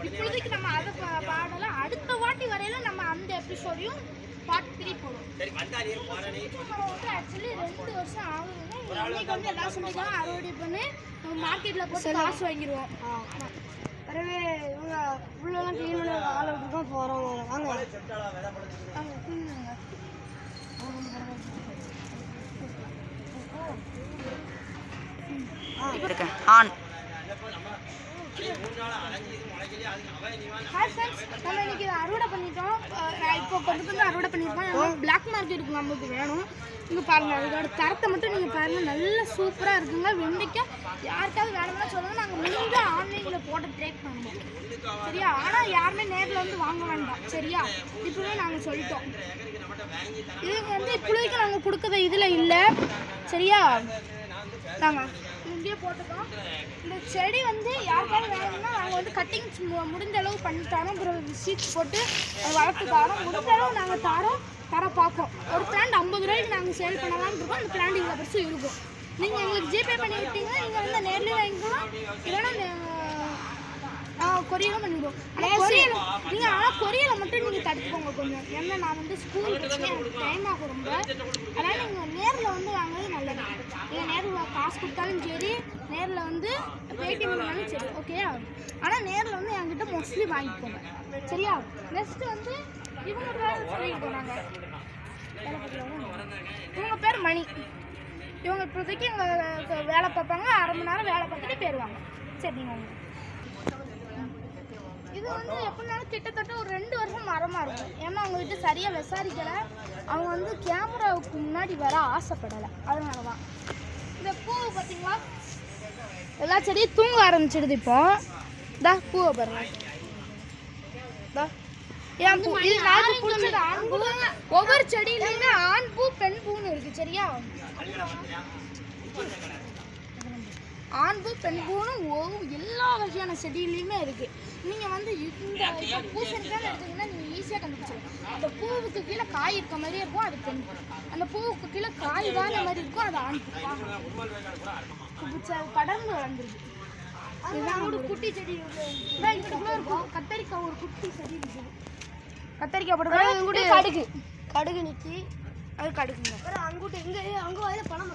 இப்போதைக்கு நம்ம அதை பாடலாம். அடுத்த வாட்டி வரையில நம்ம அந்த எபிசோடையும் பார்ட் 3 போடுவோம். ஆக்சுவலி 2 வருஷம் ஆகுதுங்க. இன்னைக்கு வந்து எல்லா சொல்லிக்கலாம் அறுவடை பண்ணி மார்க்கெட்டில் போட்டு காசு வாங்கிடுவோம். வரவே இவங்க உள்ளெல்லாம் க்ளீன் பண்ணி ஆளை விட்டு தான் போகிறோம். வாங்க இருக்கேன் ஆன். நம்ம இன்னைக்கு அறுவடை பண்ணிட்டோம். இப்போ கொஞ்சம் அறுவடை பண்ணியிருக்கோம். பிளாக் மார்க்கெட்டுக்கு நமக்கு வேணும். இங்கே பாருங்கள், அதோட தரத்தை மட்டும் நீங்கள் பாருங்கள், நல்லா சூப்பராக இருக்குங்க. வெண்டைக்காய் யாருக்காவது வேணும்னா சொல்லுங்கள், நாங்கள் முடிஞ்ச ஆன்லைனில் போட்டு ட்ரேக் பண்ணுவோம் சரியா. ஆனால் யாருமே நேரில் வந்து வாங்க வேண்டாம் சரியா. இப்போவே நாங்கள் சொல்லிட்டோம். இதுக்கு வந்து இப்போதைக்கு நாங்கள் கொடுக்குற இதில் இல்லை சரியா. நாங்கள் இங்கேயே போட்டுக்கோம். இந்த செடி வந்து யாருக்காவது வேணும்னா நாங்கள் வந்து கட்டிங்ஸ் முடிஞ்ச அளவு பண்ணி தரோம். அப்புறம் சீட்ஸ் போட்டு வளர்த்து தரோம். முடிஞ்ச அளவு நாங்கள் தர பார்ப்போம். ஒரு பிளான்ட் 50 ரூபாய்க்கு நாங்கள் சேல் பண்ணலாம்னு இருக்கோம். அந்த பிளான்ட் இவ்வளோ பெருசு இருக்கும். நீங்கள் எங்களுக்கு ஜிபே பண்ணி விட்டீங்கன்னா நீங்கள் வந்து நேரில் வாங்கிக்கலாம், இல்லைன்னா கொரியரும் பண்ணிவிடுவோம். ஆனால் கொரியரை மட்டும் நீங்கள் தடுத்துக்கோங்க கொஞ்சம். ஏன்னா நான் வந்து ஸ்கூல் எனக்கு டைம் ஆகும் ரொம்ப. அதனால் நீங்கள் நேரில் வந்து வாங்குறது நல்லது. நீங்கள் நேரில் காசு கொடுத்தாலும் சரி, நேரில் வந்து பேடிஎம் பண்ணாலும் சரி ஓகேயா. ஆனால் நேரில் வந்து என்கிட்ட மோஸ்ட்லி வாங்கிக்கோங்க சரியா. நெக்ஸ்ட்டு வந்து இவங்க பேர் சொல்லியிருக்கோம் நாங்கள். இவங்க பேர் மணி. இவங்க இப்போதைக்கு எங்கள் வேலை பார்ப்பாங்க. அரை மணி நேரம் வேலை பார்த்துட்டு போயிடுவாங்க சரி. நீங்கள் இது வந்து எப்படினாலும் கிட்டத்தட்ட ஒரு 2 வருஷம் மரமாக இருக்கும். ஏன்னா அவங்ககிட்ட சரியாக விசாரிக்கலை. அவங்க வந்து கேமராவுக்கு முன்னாடி வர ஆசைப்படலை. அதனால தான் இந்த பூவை பார்த்தீங்களா, எல்லா செடியும் தூங்க ஆரம்பிச்சிடுது. இப்போ பூவை பாருங்க. ஏன் பூ இது நாக்கு பிடிச்சது ஆண் பூ. ஒவ்வொரு செடியிலையுமே ஆண் பூ பெண் பூன்னு இருக்குது சரியா. ஆண் பூ பெண் பூன்னு எல்லா வகையான செடியிலையுமே இருக்குது. நீங்கள் வந்து இந்த பூசணிக்கான்னு எடுத்தீங்கன்னா நீங்கள் ஈஸியாக கண்டுபிடிச்சிடலாம். அந்த பூவுக்கு கீழே காய் இருக்க மாதிரியே இருக்கும், அது பெண் பூ. அந்த பூவுக்கு கீழே காய் தான மாதிரி இருக்கும், அது ஆண் பூ. படர்ந்து வளர்ந்துருக்கு. இதுதான் ஒரு குட்டி செடி இவ்வளோ இருக்கும். கத்தரிக்காய் ஒரு குட்டி செடி இருக்குது. கத்தரிக்காய் போட்டு கடுகு நிற்கி அது கடுகுங்க. அங்குட்டு இங்கே அங்கே வாயில பணம்